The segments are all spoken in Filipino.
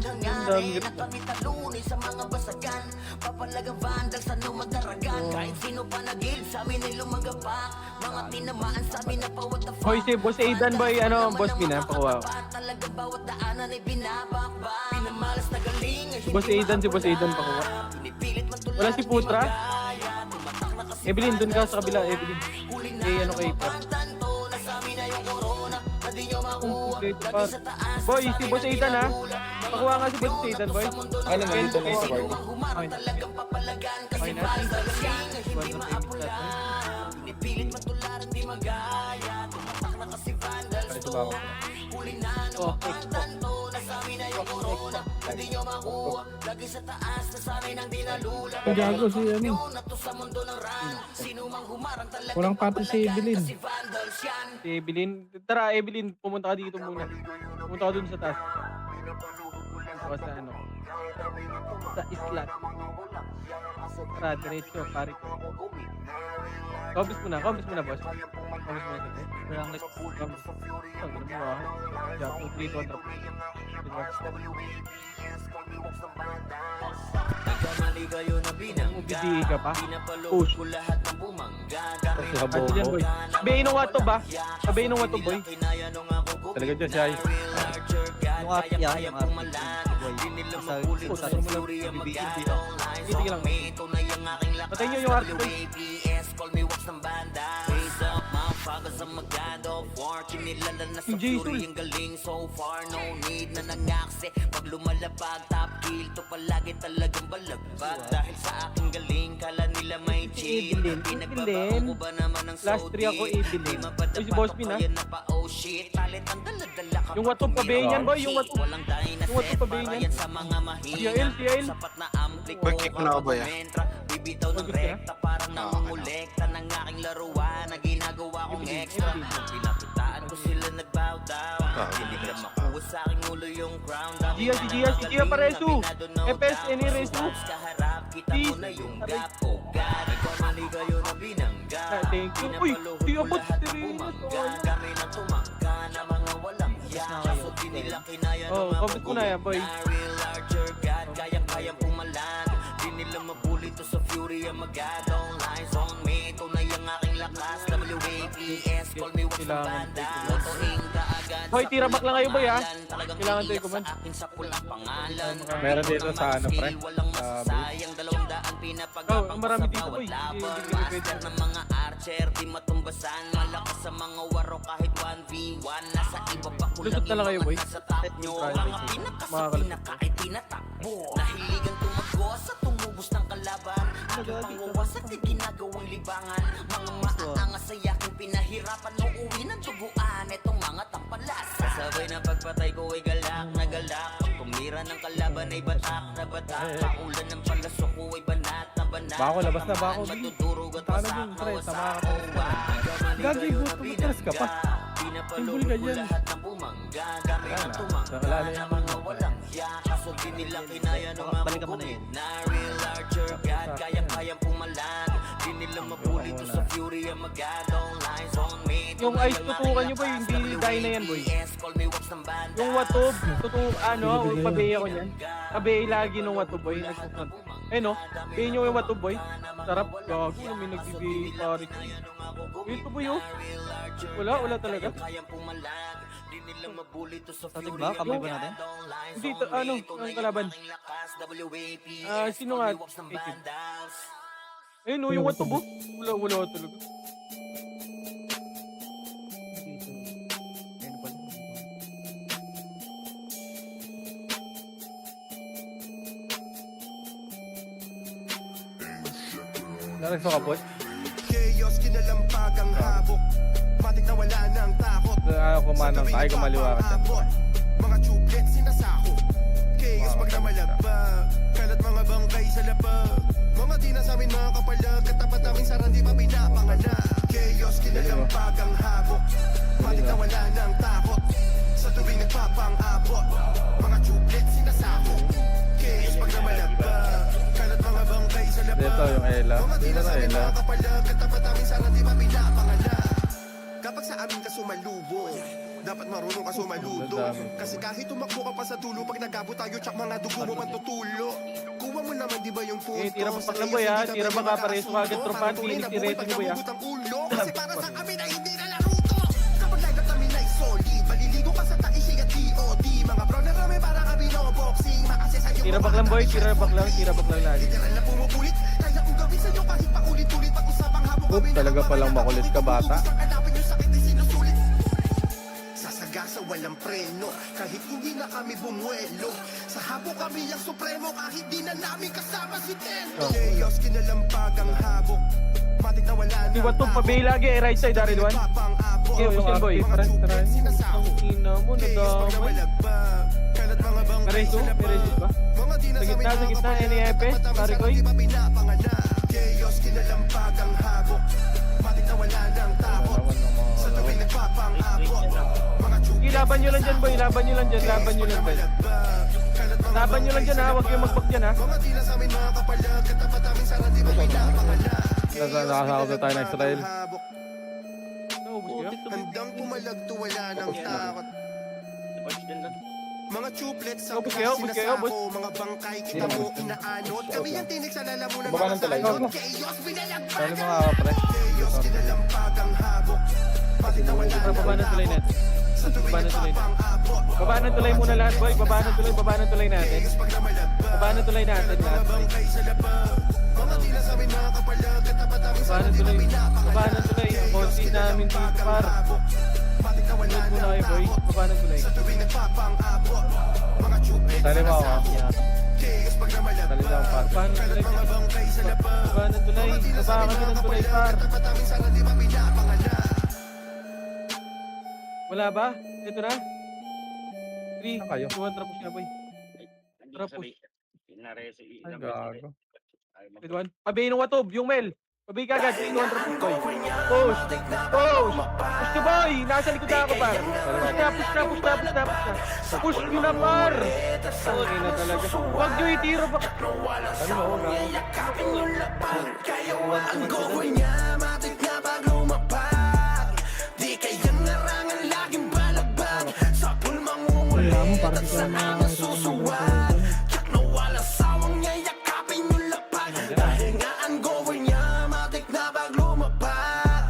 hangarin na kami talunin sa mga basagan. Papalagang vandal sa numadaragan. Kahit sino pa nagil sa amin ay lumagapak. Mga tinamaan sa amin na pa what the fuck. Boy, si Boss Aidan boy, ano, Boss Mina, pakuha. Talagang bawat daanan ay binabakbak. Pinamalas na galing ay Boss Aidan, si Boss Aidan, pakuha. Wala si Putra. Evelyn, dun ka sa kabila, Evelyn. Eh, ano kay Pat? Boy, si Boss Aidan ha. Pakuha nga si Boss Aidan, boy. Ano nga dito na sa party? Okay na. Okay na. Pinipilit matularan di magaya. Tumatak na kasi vandals Ano ito to. ba ako? Huli na napapantan to. Nasabi na yung corona. Hindi nyo makuha. Lagi sa taas. Nasabi nang dinalula. Gago si ano. Yun na to sa mundo ng ran. Sino mang humarang talaga. Walang pati si Evelyn. Kasi vandals yan. Si Evelyn. Tara, Evelyn, pumunta ka dito muna. Pumunta ka dun sa taas. Pumunta ka sa ano. Sa islat. Tara, diretso, pare ko. Kombis muna, boss. Kombis muna sa tayo. Kombis. Ang ganda mo ah. Jump to 3 to 1. Nagkamali kayo na binangga. BDE ka pa? Pinapaloob Push. ko lahat ng bumangga. Kasi sa Ano yan, boy? Sabihin nung wato ba? Sabihin nung wato, boy. Talaga dyan siya ay. Yung api yan, yung api. Sa Hindi lang. Patayin nyo yung art, boy. Yung Jason. Yung galing so far, no need na nangakse. Pag lumalabag, top kill to palagi talagang balagbag. Dahil sa aking galing, kala nila may chill. Evelyn, Pinagbabago ko ba naman ng Last 3 ako, Evelyn. Uy, si Boss Min, ha? Oh shit, talent ang daladala ka. Yung watong pabayin yan, boy. Yung watong. Walang dynasty, Yung watong pabayin para yan. yan sa mga mahina. Siyael, siyael. Sapat na ampli ko. Mag-kick na ako, boy, ah. Bibitaw ng Mag-kick ka? rekta, parang nangungulekta ng aking laruan na ginagawa kong extra. Pinapitaan ko sila nag-bow down. Hindi ka makuha sa aking ulo yung crown. Gia, si Gia Paresu. FS, any Resu. Kaharap, kita mo na yung gap. Oh God, nagkamali kayo na binangga. Thank you. Uy, di abot si Reyna. Kami na tumangga na mga walang hiya. Kaso di nila kinaya Oh, ng kapit ko na yan, boy. real larger God, kayang-kayang pumalag. Di nila mabuli to sa fury ang magadong lines on me. Tunay ang aking lakas. WAPS, call me what's the banda. Lotoing kaagad. Hoy, tira back lang kayo, boy, ha? Talagang Kailangan tayo iiyak kuman. sa akin sa pulang pangalan. Meron dito sa ano, pre? Walang Sa masasayang 200 pinapagapang Oh, marami sa dito, bawat boy. laban. Hindi pwede. Master ng mga archer, di matumbasan. Malakas sa mga waro kahit 1v1. Nasa iba pa ko Lusot na lang kayo, boy. nasa top nyo. Mga pinaka sa pinaka ay tinatakbo. Nahiligan tumagos sa tumubos ng kalaban. Aking panguwas at di ginagawang libangan. Mga maaangas sa yaking pinahirapan. Uuwi ng duguan itong mga tampalas. Kasabay na pagpatay ko ay galak na galak. Pag tumira ng kalaban ay batak na batak. Paulan ng palasok ko ay banat na banat. Bako, labas na bako. Matudurog at Paano wasak yung na pre? wasak. Tama ka pa. Gagi, gusto mo tres ka pa. Pinapaloob Tumbol ka ko dyan. lahat ng bumangga. Kami Wala ang na. tumangga Nakalala na yung mga mga walang hiya. Kaso di nila kinaya ng mga Balikan mo na bugit yun. na real larger God. Kayang-kayang pumalag. Di nila mapuli to sa fury ang magadong lines on me. Yung ice tutukan nyo, boy. Hindi die na yan, boy. Yung watob, ano, pabay ako niyan. Pabay lagi nung watob, boy. Nagsusunod. Eh, no? Bayin nyo yung watob, boy. Sarap. Gago, may nagbibigay pare. Ito, boy, oh. Wala talaga. Tatig ba? Kamay ba natin? Hindi, ano, ang kalaban. Sino nga? Ayun, no, yung watob, oh. Wala talaga. Naragso ka, boy? Chaos, kinalampag ang habok. Matik na wala ng takot. Kumanang tayo, kumaliwa ka dyan. Mga tublet, sinasako. Chaos, pag namalagpag. Kalat mga bangkay sa lapag. Mga di na sa amin mga kapalag. Katapat namin sa randi pa pinapanganak. Chaos, kinalampag ang habok. Matik na wala ng takot. Sa tuwing nagpapang-abot. Mga tublet, sinasako. Chaos, pag namalagpag. Kalat mga bangkay sa lapag. Dito yung Ella. Mga di Dito na na sa amin Ella. mga kapalag. Katapat namin sa randi pa pinapanganak. Kapag sa amin ka sumalubong, Dapat marunong ka sumaludo. Kasi kahit tumakbo ka pa sa dulo, pag nagabo tayo, tsak mga dugo mo man tutulo. Kuha mo naman, di ba yung punto? Eh, tira pa lang boy ha. Tira pa ka pares mo agad tropahan. Pinis ni Reto ni boy ha. Kasi para sa kami na hindi nalaro to. Kapag lagat namin ay solid, maliligo ka sa taisig at DOD. Mga bro na rami para kami no boxing. Makasya sa'yo Tira back lang boy. Tira back lang lagi. literal na pumupulit. Kaya kung gawin sa'yo kahit paulit-ulit. Pag-usapang habang Boop, talaga palang makulit ka, bata. Hanapin yung sakit na sinusulit. Sasagasa walang preno. Kahit hindi na kami bumuelo. Sa habo kami ang supremo. Kahit di na namin kasama si Tendo. Chaos kinalampag ang habok. Matik na wala na. Di ba itong pabi lagi eh. Right side Daryl 1. Okay, push yan boy. Tara. Ang ina mo. Nadamay. Pareso? Pareso ba? Sa gitna, NEF, pare ko. Chaos kinalampag ang habok. Matik na wala ng takot. Sa tuwing nagpapang-abot. Mga Sige, laban nyo lang dyan boy. Laban nyo lang dyan. Laban nyo lang dyan. Laban nyo lang dyan ha. Huwag kayong mag-back dyan ha. mga di na sa amin mga kapalag. Katapat namin sa randi mo pinapanganak. Nakasakot na tayo ng Israel. Naubos kayo? Handang pumalagto wala ng takot. Mga chuplets sa Ubus kayo, ubus kayo, ubus. mga bangkay kita mo inaanod. Kami ang tinig sa lalamunan Baba mga ng tulay. salot. Chaos binalagpagan. Paano mga pre? Chaos kinalampag ang habok. Pati na wala Tara, baba ng tulay natin. sa tuwing Baba ng tulay natin. nagpapang-abot. Baba ng tulay muna lahat boy. Baba ng tulay natin. Pag namalagpa, Baba ng tulay natin lahat. mga bangkay sa labag. Mga di na sa amin mga kapalag. Katapat namin sa Baba ng randi mo tulay. pinapanganak. Baba ng tulay. Ang konti namin dito par. Pati na wala Tulad muna kayo boy. ng takot. Baba ng tulay. Sa tuwing nagpapang-abot. Mga chuplets Tali mo ako. Chaos pag namalagpa. Tali lang par. Baba ng tulay. Mga bangkay sa labag. Baba ng tulay. Baba kami ng tulay par. Katapat namin sa randi mo pinapanganak. Wala ba? Ito na. 3, Saan kayo? 2, 1, tapos na boy. Tapos. Ay, gago. Red 1. Pabihin ng watob. Yung Mel. Pabihin ka agad. 3, 2, 1, tapos boy. Push. Push. Push to boy. Nasa likod na ako par. Push na. Push nyo na par. Okay na talaga. Huwag nyo itiro pa. Ano mo, gago? Ang gawin niya, matik na pag lumapag. Di kayang narangan, laging balagbag. Sa pulmang ungulit at sa amang susuwag. Tsak na wala sawang niya, yakapin yung lapag. Dahil nga ang gawin niya, matik na pag lumapag.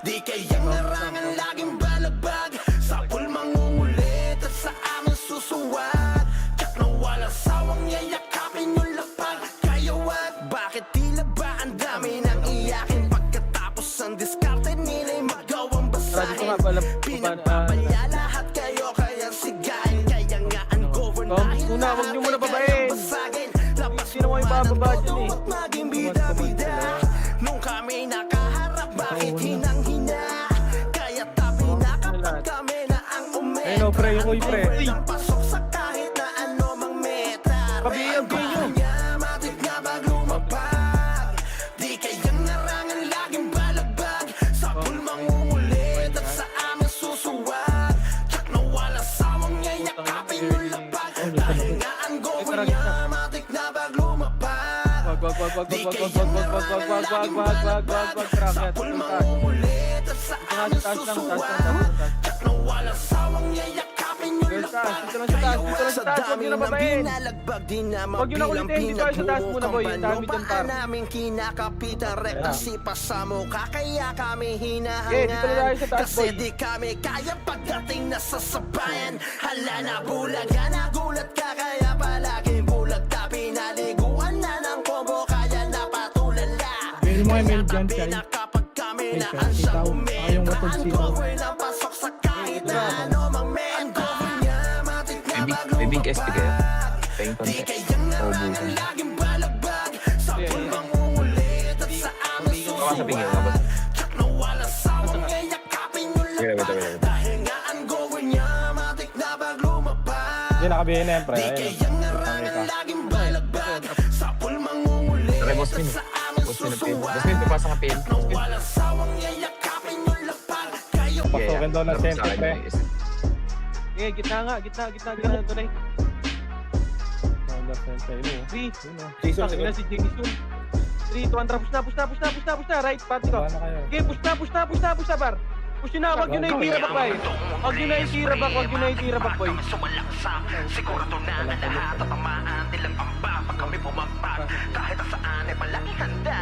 Di kayang narangan, laging balagbag. Sa pulmang ungulit at sa amang susuwag. Tsak na wala sawang niya, yakapin yung lapag. Kaya wag, bakit tila ba ang dami ng iyakin? Pagkatapos ang diskarte nila'y magawang Tara, dito nga basahin. pala. Pinagpapalya lahat kayo kaya sigahin. Kaya nga ang govern dahil Una, huwag nyo muna lahat ay babain. kayang basagin. Labas Sino mo yung bababa dyan eh? Huwag maging bida-bida. Nung kami nakaharap, bakit hinang-hina? Kaya tabi na kapag kami na ang umeta. Ayun o, pre, yung uy, pre. Ang govern ang pasok sa kahit na ano mang meta. Pabiyang kayo. Matik na bag lumapag. Di kayang narangan, laging balagbag. Sa pulmang ungulit at sa aming susuwag. Tsak na wala sawang niya, yakapin yung lapag. Dahil nga ang gawin niya, matik na bag lumapag. Wag. Sa pulmang ungulit at sa aming susuwag. Tsak na wala sawang niya, yakapin yung lapag. Sa dami ng binalagbag, di na Huwag yun ako mabilang ulitin, dito tayo sa taas muna, boy. Ang dami dyan, par. namin kinakapitan kasi pa sa mukha kaya kami Okay, dito na tayo hinahangaan. sa taas, Kasi boy. di kami kaya pagdating na sa sabayan. Hala na bulag ka, nagulat ka kaya palaging bulag ka. Pinaliguan na ng combo kaya napatulala. Mail mo kay Mail dyan, Tabi Chay. na kapag kami Ay, na Chay, ang sitaw. siyang Ayaw umenta. watog Ang sitaw. cover ng pasok sa kahit na ano mang men. Ang cover niya, matik na May big SP kayo? Pahing Di konti. kayang narangan, laging balagbag. Sa pulmang ungulit at sa aming Baka sa pingin, susuwag. labas. Tsak na wala sawang niya, yakapin yung Wait, lapag. wait. Dahil nga ang gawin niya, matik na bag lumapag. Hindi, nakabihin na yan, pre. Di Ayun. kayang narangan, laging balagbag. Sa pulmang ungulit Tara, boss at Min. sa aming Boss Min, susuwag. Boss Min, papasok ka pin. Tsak na wala sawang niya, yakapin yung lapag. Kayo Pasukin daw ng Tapos sente, sa akin pre. yung isa. Okay, gitna ng tulay. Ang sente, yun, oh. 3, Yun, oh. Jason na si Jason. 3, 2, 1, push na. Right, pati ko. Baba na kayo. Okay, push na, par. Push nyo na, wag nyo na itira back, boy. Wag nyo na itira back, wag nyo na itira back, boy. Sumalaksak, sigurado na ang lahat tatamaan nilang pamba pag kami bumagpag. Kahit saan ay palagi handa.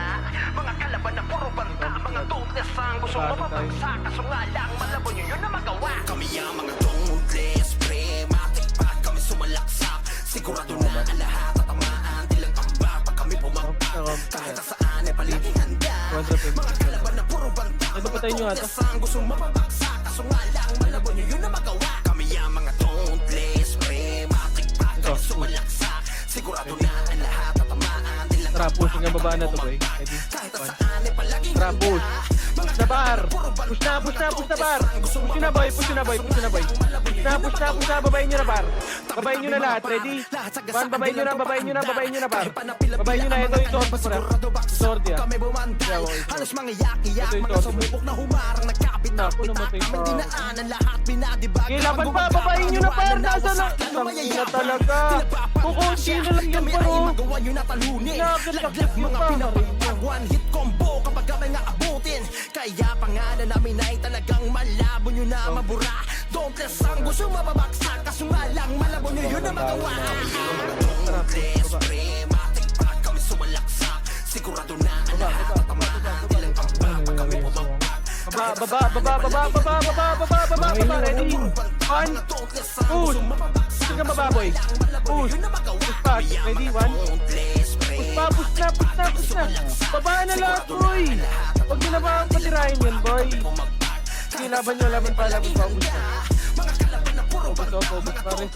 Mga kalaban na puro banta, mga toothless ang gusto mapapagsak. Kaso nga lang, malabo nyo yun na magawa. Kami ang mga toothless, prematic pa kami sumalaksak. Sigurado na ang lahat tatamaan nilang pamba pag kami bumagpag. Kahit saan ay palagi handa. Mga kalaban na puro banta, Ito patay nyo ata. ang gusto mapapagsak. Kaso nga lang, malabo nyo yun na magawa. Kami ang mga toothless, prematic pa kami sumalaksak. Sigurado na ang lahat tatamaan nilang Tara, push nga baba na to, boy. Ready? Tara, push. Push na bar. Push na, push na, push na bar. Push nyo na, boy. Push nyo na, boy. Push nyo na, boy. Push na, push na, push na. Babayin nyo na, bar. Babayin nyo na lahat. Ready? One, babayin nyo na, babayin nyo na, babayin nyo na, bar. Babayin nyo na. Ito yung sword ko, sword yan. Kami bumanday, halos mga yak-iyak, Ito yung mga sword. sumubok na humarang, Naku, nagkapit-apit namatay at pa. aming dinaanan, lahat binadibag. Okay, laban pa. Babayin nyo na, par. Nasa na. Tangina talaga. Kukunti na lang yan, Kami bro. ay magawa nyo na talunin. Laglag nyo mga pa. pinapagpag, one hit combo kapag kami nga abutin. Kaya pangalan namin ay talagang malabo nyo na mabura. Don't less ang gusto mababaksak, kaso nga lang malabo nyo yun na magawa. Don't less, prematic pa kami sumalaksak. Sigurado na ang lahat tatamaan nilang pamba pag kami bumagpag. Baba. Ready? One. Push. Push nga baba, boy. Push. Push pa. Ready? One. Push pa. Push na, push na, push na. Baba na lahat, boy. Huwag nyo na ba patirahin yan, boy. Sige, laban nyo, laban pa. Push na. Focus pa rin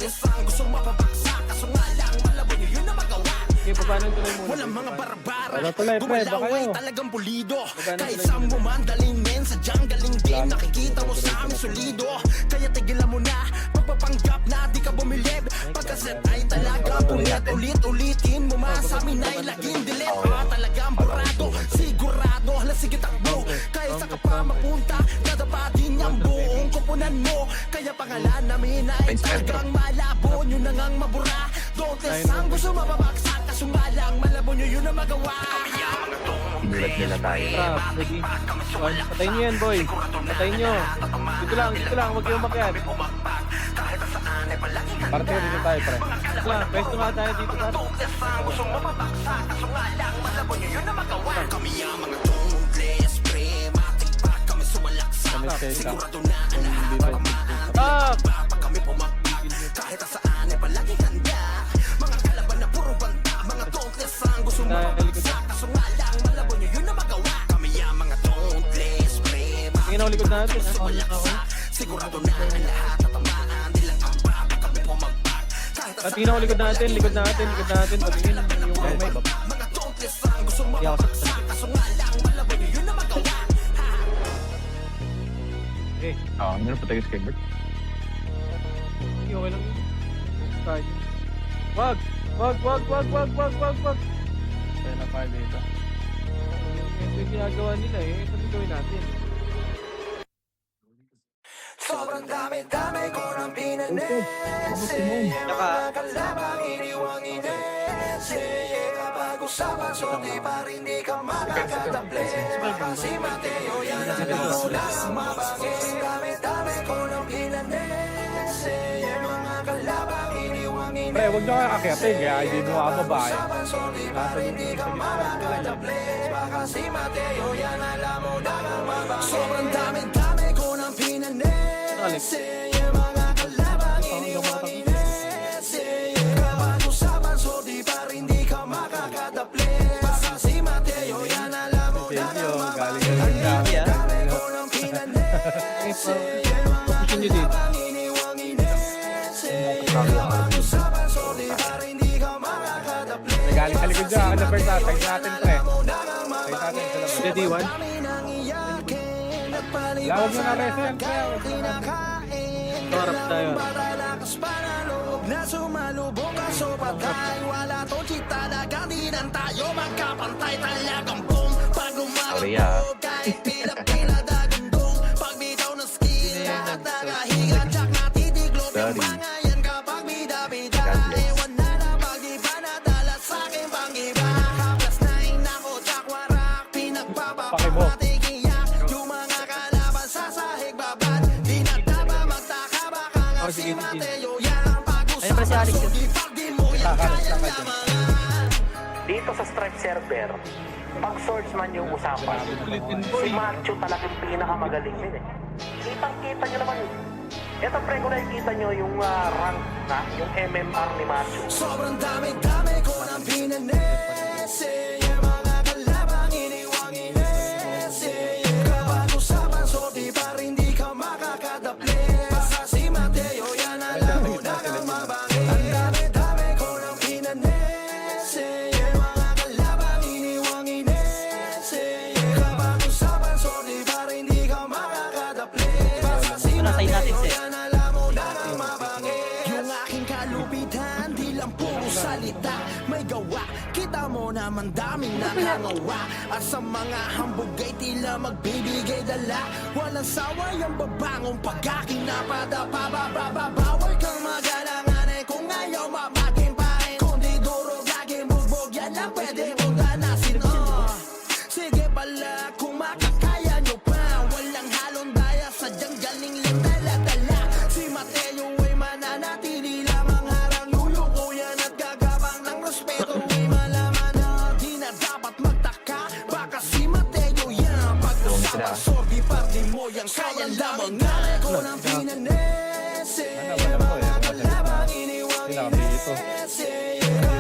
Okay, baba nang tuloy muna. Walang mga barbara, Wala tuloy, pre, baka gumalaw ay kayo. talagang pulido. Magkano Kahit tuloy sa muna? mumandaling men, sadyang galing din. Nakikita mo sa amin solido. Kaya tigilan mo na, pagpapanggap na di ka bumilib. Pagkaset ay talaga punit, ulit-ulitin mo sa amin ay laging dilit. Talagang burado, sigurado, hala sige takbo. Kahit sa ka pa mapunta, dadapa din ang buong kupunan mo. Kaya pangalan namin ay talagang malabo nyo na ngang mabura. Don't less ang gusto mababaksak, kaso nga lang malabo nyo yun na magawa. Inulat nila tayo. Tara, ready? One. Patayin nyo yan, boy. Patayin nyo. Dito lang. Huwag kayong umakyat. Parte dito tayo, pre. Dito lang. Pwesto nga tayo dito, par. Kami stay ka. Hindi ba? Stop! Kahit saan ay palagi handa. Mga kalaban na puro banta, mga toothless ang gusto mo mabagsak. Kaso nga lang, malabo nyo yun na magawa. Kami ang mga toothless, prematic. Tingin ako likod natin, ha? Sigurado na ang lahat tatamaan nilang pamba pag kami bumagpag. Kahit Tingin ako likod natin. Patingin yung may mga toothless ang gusto mo mabagsak. Kaso nga lang, malabo nyo yun na magawa. Eh, Oo, ano na patay yung skateboard? okay lang yun. Start. Wag! Kaya na pa dito. Ito yung ginagawa nila eh. Ito yung gawin natin. Sobrang dami-dami ko ng pinanese. Tsaka, Kalabang iniwang inese. Kapag usapan, so di pa rin di ka makakatable. Si Mateo yan ang nagulas. Mabangis dami-dami ko ng pinanese. Mga kalabang iniwang inese. Pre, huwag nyo kayo akyatin. Kaya hindi mo ako babae. So di pa rin di ka makakatable. Baka si Mateo yan alam mo na ang mabangis. Sobrang dami-dami ko ng pinanese. Yung mga kalabang iniwang inese. Kapag usapan, so di pa rin di ka makakatable. Baka si Mateo yan alam mo na Thank you. ang Galing ka lang dyan. yeah. dami ko ng pinanese. Pupusin nyo dito. Iniwang inese. Kapag usapan, so di pa rin di ka makakatable. Galing sa likod dyan. Ano first natin? Tayo natin, pre. Tayo natin sa labas. Ready, one. Lawag mo na reso yan, pre. Harap tayo. Lakas pa na loob na sumalubong kaso patay. Wala tong chita na gandinan tayo magkapantay. Talagang boom pag Sorry, ah. lumalabog kahit pila-pila dagundong. Pag bitaw ng skin lahat nakahiga tsak natitiglop yung Sorry. mga yan kapag bida-bida. God bless. Ewan na na pag di pa nadala sa'kin pang iba. Haplas na inako tsak warak pinagpapapatigiyak. Yung mga kalaban sa sahig saan ka dyan? Dito sa Stripe server, pag swordsman yung usapan, si Macho talagang pinakamagaling din eh. Kitang-kita nyo naman yun. Ito pre, kung nakikita nyo yung rank na, yung MMR ni Macho. Sobrang dami-dami ko ng pinanese. Yung mga kalabang iniwang inese. Kapag usapan, so di pa rin di ka makakadapli. Basta si Mateo, yan alam mo na kang mabangi. Ang dami-dami ko ng pinanese. Yung mga kalabang iniwang inese. Kapag usapan, so di pa rin di ka makakadapli. Basta si Ano, tayo natin, Mateo, Seth. yan alam mo na kang mabangi. Yung aking kalupitan, di lang puro salita, may gawa. Kita mo naman daming nakagawa. At sa mga hambog ay tila magbibigay dala. Walang sawa yung babangong pag-aking napadapa. Bawal kang magalangan eh kung ayaw mapaging pain. Kung di durog laging bugbog, yan lang pwede mong tanasin. Sige pala kung makakaya nyo pa. Walang halong daya, sadyang galing lang dala-dala. Si Mateo ay mananatili lamang harang luluko yan at gagabang ng respeto. Ay malaman na di na dapat magtaka. Baka si Mateo yan pag-usapan sordi pardi mo yang kaya lamang nga. Ko ng pinanese. Yung mga kalabang iniwang inese.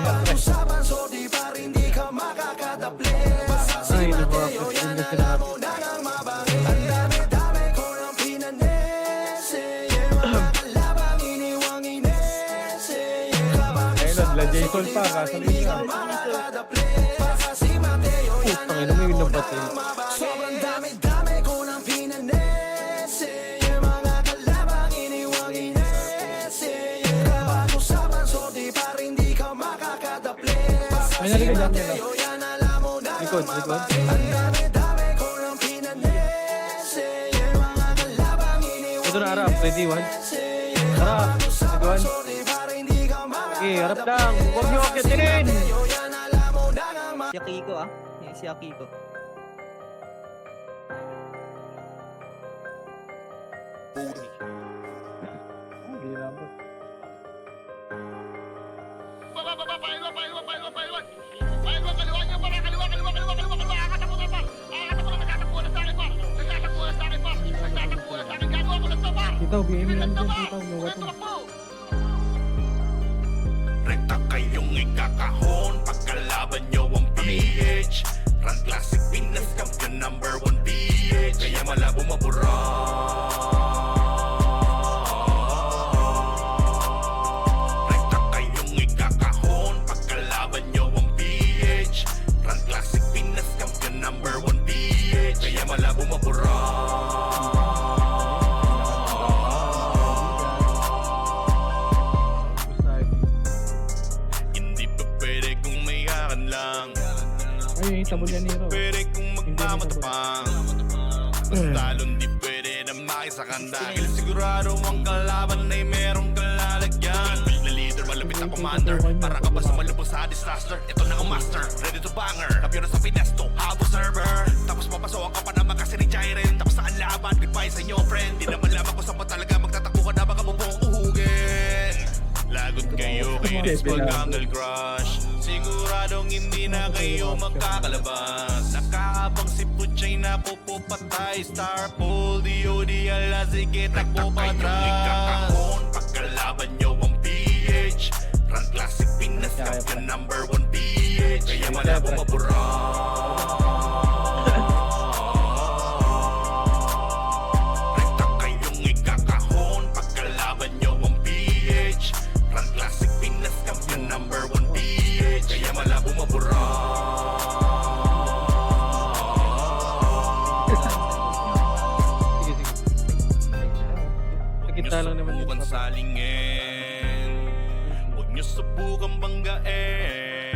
Pag-usapan sordi pa rin di ka makakadapli. Basta si Ay, Mateo yan alam mo na nang mabangi. Ang dami-dami ko ng pinanese. Yung mga kalabang iniwang inese. Ayun, la Jason pa, gasolina. Putang ina mo yung nabatay. Sobrang dami-dami ko ng pinanese. Yung mga kalabang iniwang inese. Kapag usapan, so di pa rin di ka makakadapli. May naliga dyan nila. Mateo, yan alam mo na Likod, nang likod. mabangi. Ang dami-dami ko ng pinanese. Yung mga kalabang iniwang Ito na harap, ready one. Harap, ready one. so di pa rin di ka Okay, harap lang. Huwag niyo akitin. yan alam mo na nang Si Akiko ah. Si Akiko. Hindi naman. Ito, BM lang dyan. Ito, luwat mo. Rekta kayong ikakahon pagkalaban nyo ang PH. Run Classic Pinas Champion number 1 PH. Kaya malabo mabura. Rekta kayong ikakahon pagkalaban nyo ang PH. Run Classic Pinas Champion number 1 PH. Kaya malabo mabura. Hindi pa pwede kung may hakan lang. Ay, tabo yan Nero. Pwede kung magmamatapang. Basta di pwede na makisakan. Dahil sigurado ang kalaban ay merong kalalagyan. Build na leader, malapit na commander. Para ka ba sa malubos sa disaster? Ito na ang master, ready to banger. Kampiyon na sa Finesto, habo server. Tapos papasok ka pa naman kasi ni Jairen. Tapos saan laban? Goodbye sa inyo friend. Di naman lamang kung saan pa talaga magtatakbo ka na baka mabong uhugin. Lagot kayo kay Rizbol Jungle Crush. Siguradong hindi na kayo magkakalabas. Nakahabang si Puchay na pupupatay. Star Pole, DOD, ala sige takbo patras. Ikakahon pagkalaban nyo ang PH. Run Classic Pinas Champion number 1 PH. Kaya malabo mabura. Rekta kayong ikakahon pagkalaban nyo ang PH. Run Classic Pinas Champion number 1 PH. Kaya malabo mabura. Sige, sige. Sa gitna lang naman Huwag yun. nyo subukan salingin. Huwag nyo subukan banggain.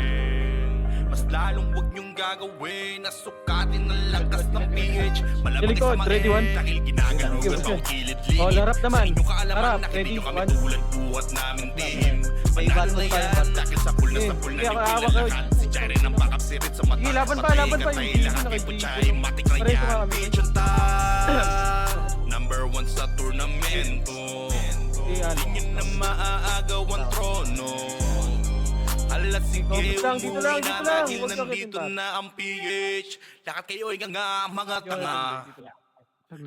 Mas lalong huwag nyong gagawin. Nasukatin ang lakas ng PH. Malamang Sa likod, isamain. ready one. Dahil ginagalugan Sige, ang sige. kilid-lingid. Oh, larap naman. Sa inyong kaalaman Harap, na ready, hindi nyo kami one. tulad buhat naming team. May Panalo battle na pa yan. yun. Dahil sa pool na Sige, sa pool na sige, di hawak kayo. pinalakan. Si Jairen ang backup sirit sa mata. Sige, laban pa, Patay, laban pa. katay, Hindi lahat na kay kayo Puchay. dito. Matik na Pareho yan. kami. Pigeon Number 1 sa tournamento. Sige, ano. Tingin na maaagaw ang trono. Hala sige, Dito lang, dito lang, umuwi dito na lang. dahil Huwag kang nandito kikintab. na ang PH. Lahat kayo ay nga mga tanga.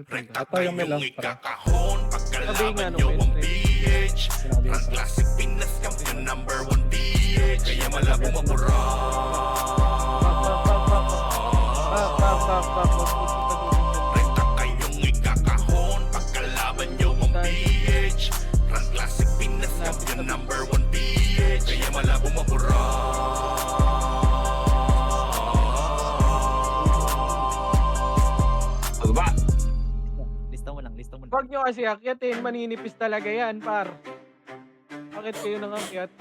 Rekta Ito yung may kayong last track. ikakahon Sabi nga pagkalaban nung nyo ang may PH. Ang classic Pinas champion number 1 PH. Kaya malabo mapura. Rekta kayong ikakahon pagkalaban nyo ang PH. Ang classic Pinas champion number 1 PH. Kaya malabo mapura. Pagba! Lista mo lang, lista mo lang. Huwag nyo kasi akyatin, maninipis talaga yan, par. Bakit kayo nang akyat?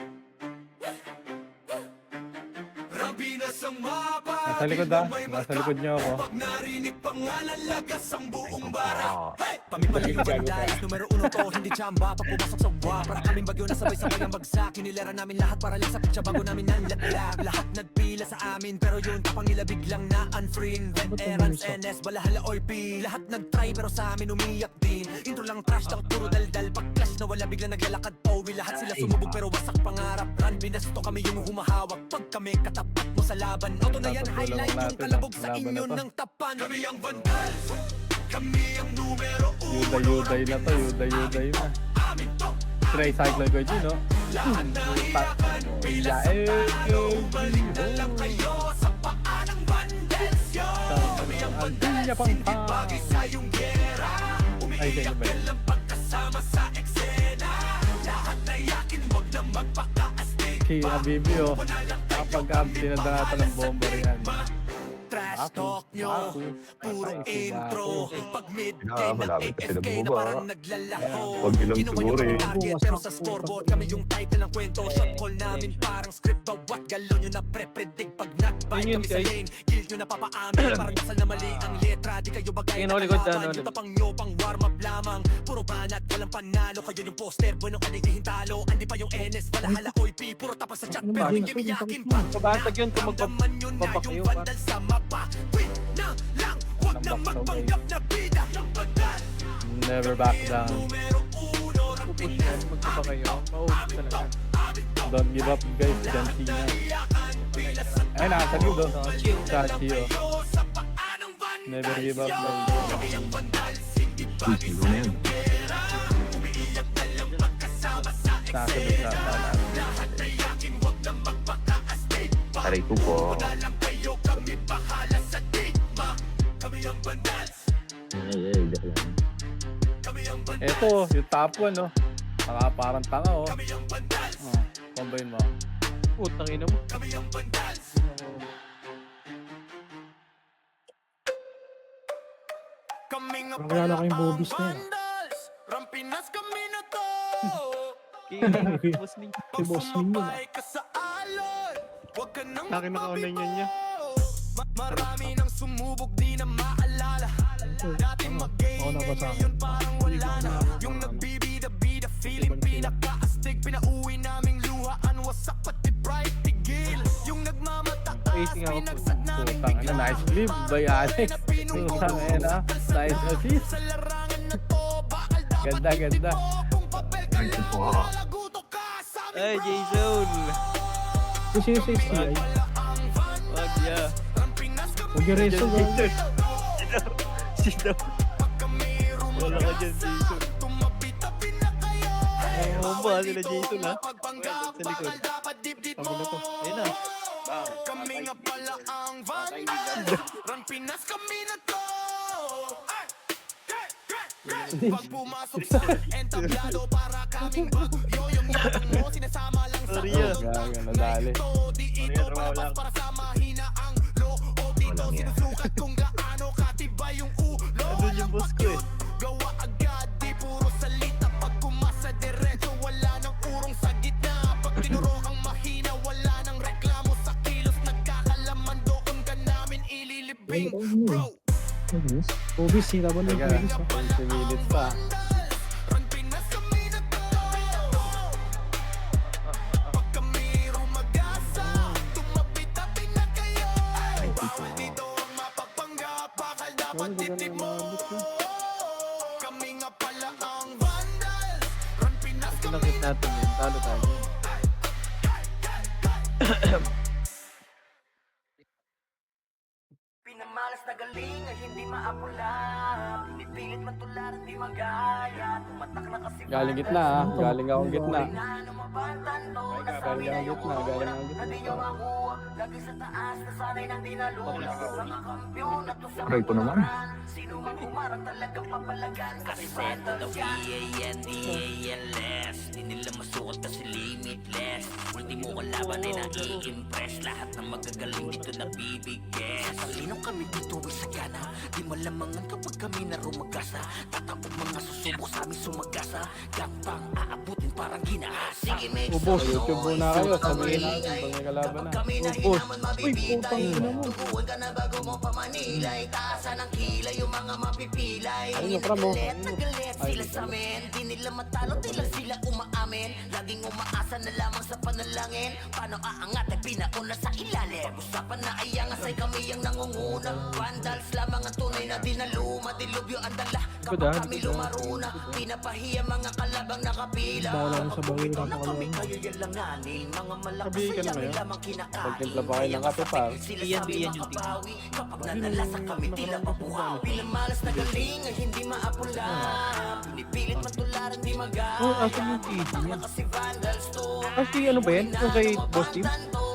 Nasa likod ah. Nasa likod niyo ako. Pamipalingin bandais, numero 1 to, hindi chamba. Pag pumasok sa wa, para kaming bagyo na sabay-sabay ang bagsak. Kinilera namin lahat para lang sa pitsa bago namin nanlatlag. Lahat nagpila sa amin, pero yun kapangila biglang na unfree. Red errands, NS, balahala or P. Lahat nagtry pero sa amin umiyak din. Intro lang trash lang, puro daldal. Pag clash na wala biglang naglalakad pauwi. Lahat sila sumubog pero wasak pangarap. Run, binasto kami yung humahawak. Pag kami katapat mo sa laban, auto na yan, highlight yung kalabog sa inyo ng tapan. Kami ang bandal, kami ang numero 1. Yuday na to. Yuday na. Try cyclone ko dyan, no? Ang dunya pang pang. Ay, ganyan ba yun? Si Abibi, oh. Kapag dinadalata ng bomba rin yan. Trash talk nyo, puro intro. Pag mid-game malapit kasi AFK na nabubaba. parang naglalaho. Huwag nilang Ginawa nyo siguro ang eh. target pero sa scoreboard kami yung title ng kwento. Shot call namin parang script. Bawat galon nyo na pre-predict. Pag not-buy Yun yun, kami sa guys. lane, kill nyo na papaamin. Parang dasal na mali ang letra. Di kayo bagay Tingin na ako likod, kalaban. ano, Yung tapang nyo pang warm up lamang. Puro banat, walang panalo. Kayo yung poster, bueno kalighihin talo. Andi pa yung NS, balahala OIP. Puro tapas sa chat pero hindi miyakin pa. Kabasag yun kung Ramdaman nyo na yung magpapakayo pa. vandal sa mapa. Win na lang, huwag na magpanggap na bida. Yung bandal, Never back down. numero 1. Pupush yan, magpapa kayo. Maubos talaga. Don't give up, guys. John Cena. Ayun, nasa likod, oh. Chachi, oh. Never give up, guys. Sino na yun? Nasa likod na. Aray ko po. Eto, yung top 1, oh. Parang tanga, oh. Oh, combine mo. Putang ina mo. Wala kayong bobis na yan. Rampinas kami na to. Boss Ming. Pag sumabay ka sa alon, huwag ka nang Akin naka-online yan niya. Marami nang sumubok, di na maalala. Dati mag-game, ngayon parang wala na. Yung nagbibida-bida, feeling pinaka-astig. Pinauwi naming luhaan, wasak pati bright tigil. Yung nagmamataas, Facing ako po. pinagsat naming Putang ina, nice clip by Alex. Putang ina, nice assist. sa larangan na to. Bakal dapat Ganda, ganda. kung papel ka lang, po. lalaguto ka sa aming Ay, Jason. Kami ang vandal. Wag ya. Rampinas kami Huwag yung reso, Jason. Sino? Wala ka dyan, Jason. Tumabi-tabi na kayo. Oo ba, sila Jason, ha? Pagpanggap, Sa likod. bakal dapat dip-dip mo. Ayun na. Kami nga pala ang vandal. Rampinas kami na to. Pag pumasok sa entablado para kaming bagyo. Yung yabang mo sinasama lang sa Sorry, ah. Gaga, nadali. Di ito palabas para sa mahina ang loob. Dito sinusukat kung gaano katibay yung ulo. Andun yung boss ko eh. Gawa agad, di puro salita. Pag kumasa diretso, wala nang urong sa gitna. Pag tinuro ang mahina, wala nang reklamo sa kilos. Nagkakalaman doon ka namin ililibing, bro. Teka, 20 minutes pa. Rampinas kami na to. Pag kami rumagasa, tumabi-tabi na kayo. Bawal dito ang mapagpanggap, bakal dapat titip mo. Kami nga pala ang vandal. Rampinas kami Pinakit natin yun. Talo tayo. Pinamalas na galing ay hindi maapula. Pinipilit matularan di magaya. Tumatak na kasi Galing gitna ah. Galing akong gitna. Galing Galing akong gitna. Galing akong gitna. Hindi nyo makuha. Lagi sa taas na sanay nang dinalula. Mga kampiyon na to sa Aray ko naman. Sino man humarang talagang papalagan. Kasi sentence yan. D-A-N-D-A-L-S. Di nila masukat kasi limitless. Ultimo kalaban ay nai-impress. Lahat ng magagaling dito nabibigyan. Sa talinong kami dito ay sagana. Di malamangan kapag kami na rumagasa. Tatapog mga susubok sa amin sumagasa. Gapang aabutin parang ginahas. Sige, make Ubos, YouTube muna kayo. Sabihin natin pag may kalaban na. Ubos. Uy, putang ina mo. Tukuhan ka na bago mo pa Manila. Itaasan ang kilay yung mga mapipilay. Ayun yung kramo. Nagalit sila sa amin. Di nila matalo, di lang sila umaamin. Laging umaasa na lamang sa panalangin. Paano aangat ay pinauna sa ilalim. Pag-usapan na ay angas ay kami ang nangunguna. Vandals lamang ang tunay na dinaluma. Dilubyo ang dala kapag kami lumaruna. Pinapahiya mga kalabang nakapila. Kapag ito na kami kayo yalanganin. Mga malakas Sabihin ka ay na ngayon. lamang kinakain. Pagtimpla pa kayo ng kape pa. Sila sa amin makabawi. Kapag nanalasan kami tila pabuhaw. Pinamalas na galing ay hindi maapula. Pinipilit matularan di magaya. Oh, asan yung TV niya? Kasi vandals to. Kasi ano ba yan? Yung kay Boss Team?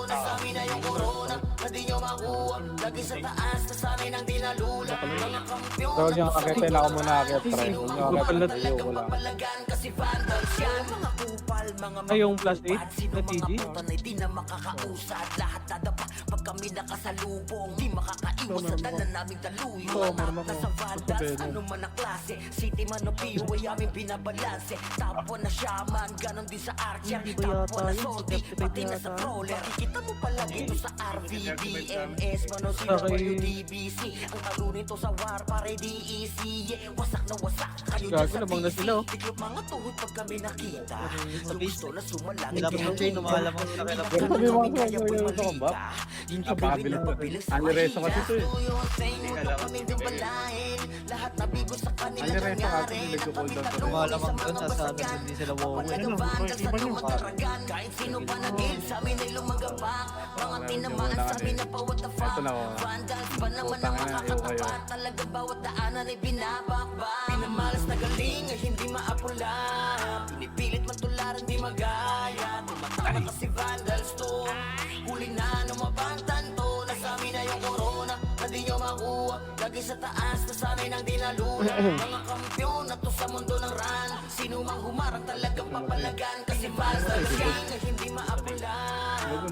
Nasa amin na yung corona. Na di nyo makuha. Lagi sa taas na sanay nang dinalula. Mga kampiyon. Tawag yung akitin ako muna akit. Try. Huwag nyo akitin. Tayo ko lang. Papalagan kasi vandals yan. Mga kupal, mga Ay, yung plus 8 sino na mga TG? putan ay di na makakausat. Lahat dadapa pag kami nakasalubong. Di makakaiwas sa dala naming daluyo. Anak na sa vandals, ano man ang klase. City man o piyo ay aming binabalanse. Tapo na shaman, ganon din sa archer. Tapo na sorti, pati na sa crawler. Kita mo pala dito sa RVBMS. Mano sila Okay. kayo DBC. Ang talunin to sa war pare DEC. Yeah, wasak na wasak. Kayo dyan Gago, sa labang na PC. sila, oh. Tiglop mga tuhod pag kami nakita. Sa gusto na sumalangit. Wala pang chain, lumalamang sila kay Pero sabi mo ako, may uso ka ba? Napakabilis pa. Alireso kasi ito eh. Alireso Alireso kasi nag-call down pa rin. Lumalamang doon, sasabi hindi sila wow. Kahit sino pa nagil sa amin ay lumagabak. Mga tinamaan sa amin na pa what the fuck. Ito na ako. Vandals pa naman ang Putang ina, makakatapat. Talaga bawat daanan ay binabakbak. Pinamalas na galing ay hindi maapula. Pinipilit matularan di magaya. Tumatak na kasi vandals to. Huli na numabantan to. Nasa amin na yung corona. Na di nyo makuha. Lagi sa taas na sanay nang dinalula. Mga kampiyon na to sa mundo ng run. Sino mang humarang talagang papalagan. Kasi vandals gang ay hindi maapula.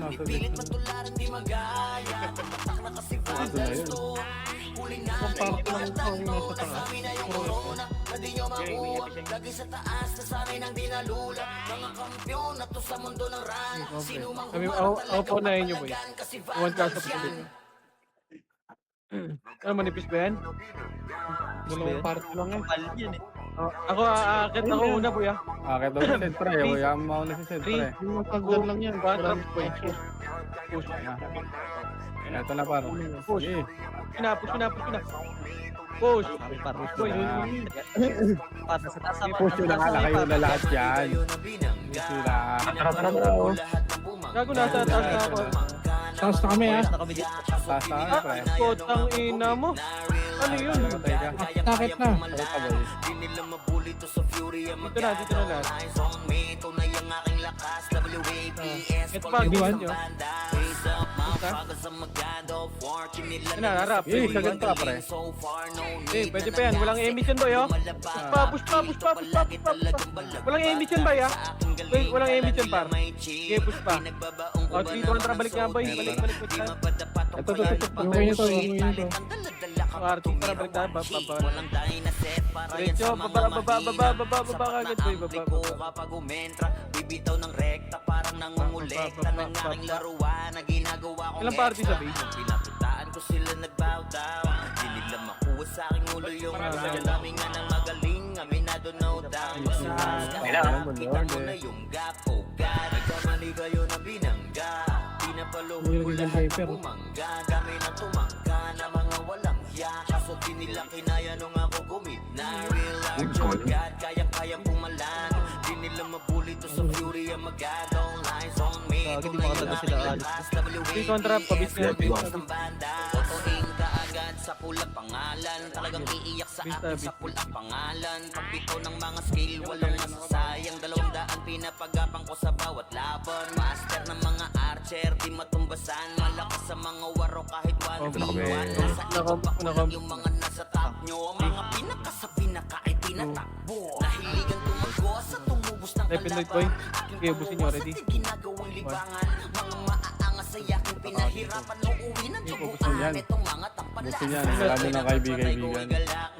Pinipilit matularan di magaya. Tumatak na kasi vandals to. Huli na numabantan to. Nasa amin na yung corona. Na di nyo makuha. Lagi sa taas na sanay nang dinalula. Mga kampiyon na to sa mundo ng run. Sino mang Sabi, humarang ako po na inyo, boy. papalagan. Kasi One class vandals of yan. pulit. Ano, manipis ba yan? Dalawang party lang eh. Kapal yan eh. Ako, aakit ako una, boy, ah. Akit daw si Sentra eh. Huwag mo na si Sentra eh. Yung pagdan lang yan. Push. Ito na parang. Push. Sige. Push na. Push. Parang Boy, para sa taas naman. Push yun na nga kayo na lahat yan. Push yun na. Tara. Gago, nasa taas na ako. Taas na kami ha. Na kami dito. Taas na kami pre. Potang ina mo. Ano yun? Patay ka. Takit na. Patay ka boy. Di nila mabuli to sa fury ang Dito na lahat. Eyes on me, tunay ang aking lakas. WAPS, Ito pa, diwan nyo. Raise up, motherfuckers, I'm a god of war. Kinila Ano, harap. Eh, sagad pa pre. so far, no Eh, need pwede na pa yan. Walang emission, boy, oh. Push pa. Walang emission, boy, ah. Wait, walang emission, par. Okay, push pa. O, 3-1 balik nga, boy. Balik. Ito. Yung kayo to. Arting para balik tayo. Diretso, baba kagad, boy. Baba. Kapag umentra, bibitaw ng rekta parang nangungulekta ng aking laruan na ginagawa kong Ilang party sa base? Pinakitaan ko sila nag-bow down. Di nila makuha sa aking ulo yung dami nga ng magaling. Aminado no doubt. Kita mo na yung gap. Oh God, nagkamali kayo na binangga. Pinapaluhod ko lahat ng bumangga. Kami na tumangga na mga walang hiya. Kaso di nila kinaya nung ako gumitna. Real life, oh God, kayang-kayang pumalan. Di nila mabuli to sa fury ang magagong lines on me. Bakit di makataga sila alis? Free contract, pabis na. ng banda Totoing kaagad sa pula pangalan Talagang iiyak sa akin sa pula pangalan Pagpito ng mga skill, walang masasayang 200 pinapagapang ko sa bawat laban Master ng mga archer, di matumbasan Malakas sa mga waro kahit 1v1 Nasa iba pa kulang yung mga nasa top nyo Mga pinaka sa pinaka ay tinatakbo Nahiligan tumago sa tumubos ng Dependent boy. kalaban Aking Okay, busin nyo, ready? panguwas at ginagawang libangan Mga maaangas sa yaking pinahirapan Uuwi ng tubuan itong mga tampalan Gusto niya, marami ng kaibigan.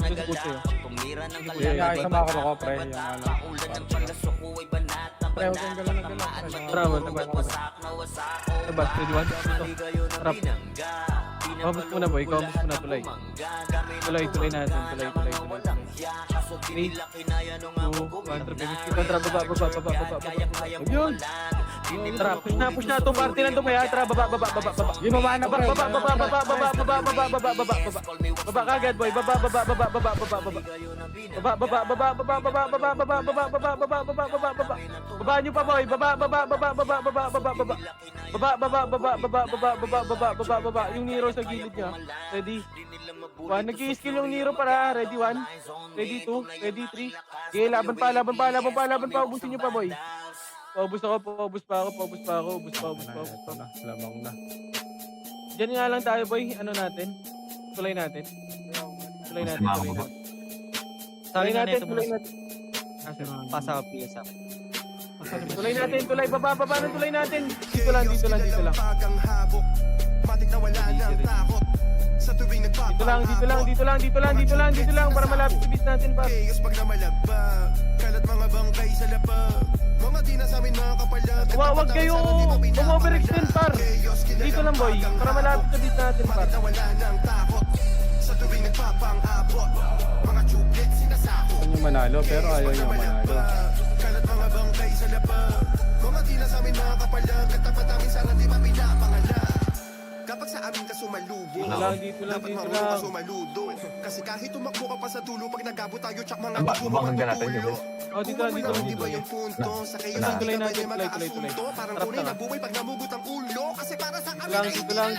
Gusto ko sa'yo. Tumira ng Kuya, kalaban isa mga ko, pre. Yung ano. Paulan ng palasuko ay banat na Pre, huwag banat kang galang na galang. Tamaan Tara, magtubo, tabas, wasak na wasak Tabas, ready one? Maligayo na Harap. binangga Kabus muna boy, kabus muna tulay. Tuloy natin, tuloy. 3, 2, 1, kontra, baba. Yun. Tara, push na to, party lang to kaya, tara, baba. Yung baba na, pre. Baba kagad boy, baba. Baba nyo pa boy, baba. Baba. Yung Nero sa gilid niya. Ready? 1, nag-i-skill yung Nero para. Ready 1, ready 2, ready 3. Okay, laban pa. Ubusin nyo pa boy. Paubos pa ako. Lamang na. Diyan nga lang tayo boy, ano natin? Tulay natin. Tulay natin. Tulay natin. Pasa ka PSA. Tulay natin, baba ng tulay natin. Dito lang. Pagang habok, matik na wala ng takot. Sa tuwing nagpapang Dito lang para malapit sa base natin pa. Chaos pag namalagpag, kalat mga bangkay sa lapag. Mga di na sa amin mga kapalag. Wag kayo overextend par. Dito lang boy, para malapit sa base natin par. Matik na wala ng takot. Sa tuwing nagpapang-abot, mga chuplet sinasako. Gusto niyo manalo, pero ayaw niyo manalo. Kalat mga bangkay sa lapag. Mga di na sa amin mga kapalag. Katapat namin sa randi pa pinapangalan. Kapag sa amin ka sumalubo, Dito lang. dapat marunong ka sumaludo. Kasi kahit tumakbo ka pa sa dulo, pag nagabot tayo, tsak mga tubo Bakang ganatan yun, matutulo. Oh, dito lang. Iba yung punto, sa kayo Tuloy, sa tuloy kita natin, pwede tuloy. mag-aasunto. Parang Harap tunay na. nagbuhay pag namugot ang ulo. Kasi para sa amin ay Dito lang.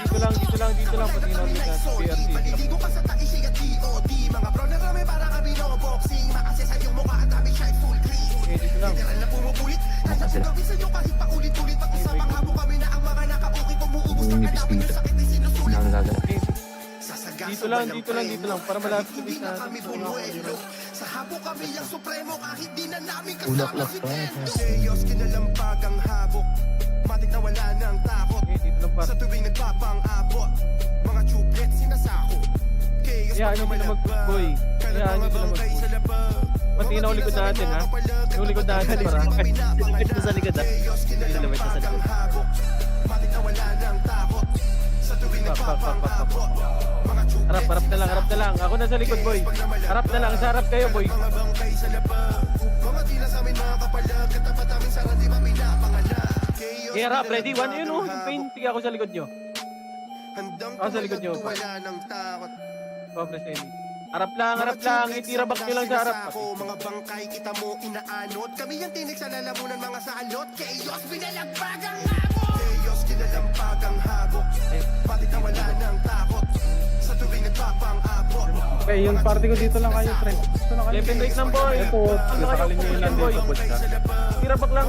Patingin natin sa PRT. Paliligo ka sa taisi at DOD. Mga bro na rami para kami no boxing. Makasesa yung mukha at dami siya ay full cream. Okay, dito lang. Literal na pumupulit. Kaya kung gawin sa'yo kahit paulit-ulit. Pag-usapang habong kami na ang mga nakabukit. Umuubos ang kadami yung sakit ay sinusulit. Dito lang. Para malapit sa Hindi base na natin. kami bumuelo. Sa habo kami ang supremo kahit di na namin kasama si Tendo. Chaos kinalampag ang habok. Matik na wala ng takot. Okay, dito lang par. Sa tuwing nagpapang-abot, mga chuplet sinasako. Chaos Hayaan nyo sila mag-push, boy. Hayaan nyo sila mag-push. Patingin ako likod natin, ha? Yung likod natin, para. Silipit na sa likod ah. Silipit na sa likod. Matik na wala ng takot. Sa tuwing nagpapang-abot, mga chuplet Harap na lang. Ako nasa likod, boy. Harap na lang. Sa harap kayo, boy. mga bangkay sa lapag. Mga di na sa amin mga kapalag. Katapat namin sa randi pa pinapangalan. Chaos Okay, harap. Ready? 1, kinalampag yun, ang oh. Yung pain. habok. Sige ako sa likod nyo. Handang Ako sa likod nyo, tumalab, wala ng takot. Present. Harap lang. Itira back nyo lang sa harap. Mga bangkay kita mo inaanod. Kami yung tinig sa lalamunan mga salot. Chaos binalagpag ang habok. Chaos kinalampag ang habok. Pati na wala ng takot. Sa tuwing nagpapang-abot. Okay, yung party ko dito lang kayo, friend. Dito lang kayo. Left and right lang, boy. Ito, sakalin nyo yung boy. nandito po siya. Tira back lang.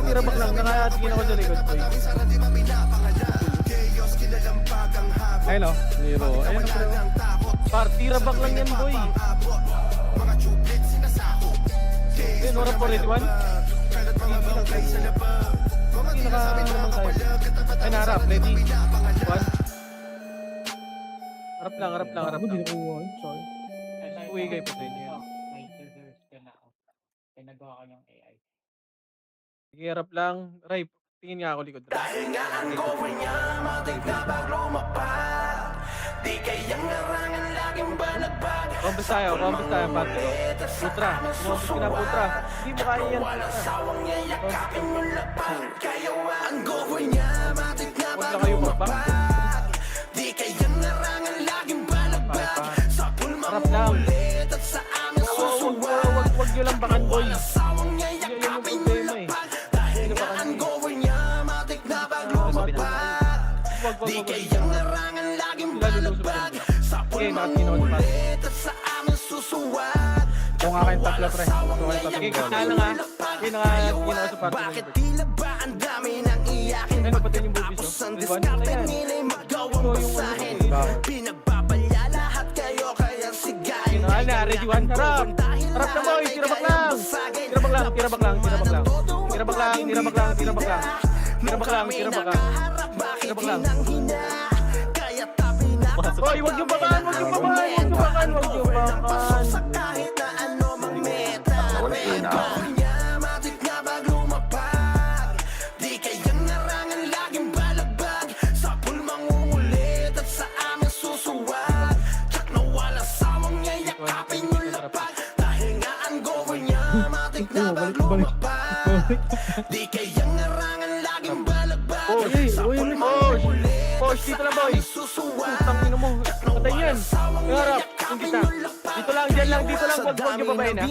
Nakatingin ako sa likod, boy. Sa randi pa pinapangalan. Chaos kinalampag ang habok. Ayun o, Nero. Ayun o, Wala pre. ng takot. Tira back lang yan, boy. Pang-abot. Mga chuplet sinasako. Ayun, harap po, ready 1. Kalat mga bangkay sa lapag. Mga di na sa amin mga kapalag. Katapat Ay, namin sa naharap. randi pa Ready? pinapangalan. 1. Harap lang. Uwi kayo pa sa inyo. Sige, harap lang. Ray, tingin nga ako likod. Kumbas tayo, pati. Putra. Kumbas ka na, putra. Hindi mo kaya yan, putra. Huwag na kayo magpang. Harap lang. Huwag nyo lang bakan, boy. Yan yung problema eh. Sino bakan nyo? Di kayang larangan laging balabag Sa Okay, pulmang nakatinaw sa pass. ulit at sa aming susuwad Kung nga kayong tatlo, pre. Kung kayong Okay, tatlo. gitna lang ha. Okay, nakatinaw sa pass. Bakit tila ba ang dami ng iyakin Ano pa din yung bubis, Tapos oh? ang Rewind mo na diskarte yan. nila'y magawang Ito yung basahin Bakit? Pinagbabalya lahat kayo kaya sigahin Okay, na, ready one, harap. Harap na boy, tirabak lang. Tirabak lang, tirabak lang, tirabak lang. Tirabak lang, tirabak lang, tirabak lang. Tirabak lang, tirabak lang. Tirabak lang. Kaya tabi na Boy, wag yung bakan, wag yung bakan, wag yung bakan, wag yung bakan. sa kahit na ano mang meta Wala yun ako. Matik na bag lumapag Di kayang narangan laging balagbag Sa pulmang umulit at sa aming susuwag Tsak na wala sawang yayakapin yung lapag Dahil nga ang goal niya matik na bag lumapag Di kayang narangan laging balagbag Sa pulmang umulit Push, dito lang boy. Putang ino mo. Patay yan. Yung harap, yung kita. Dito lang, dyan lang, dito lang. Wag yung babayin ha.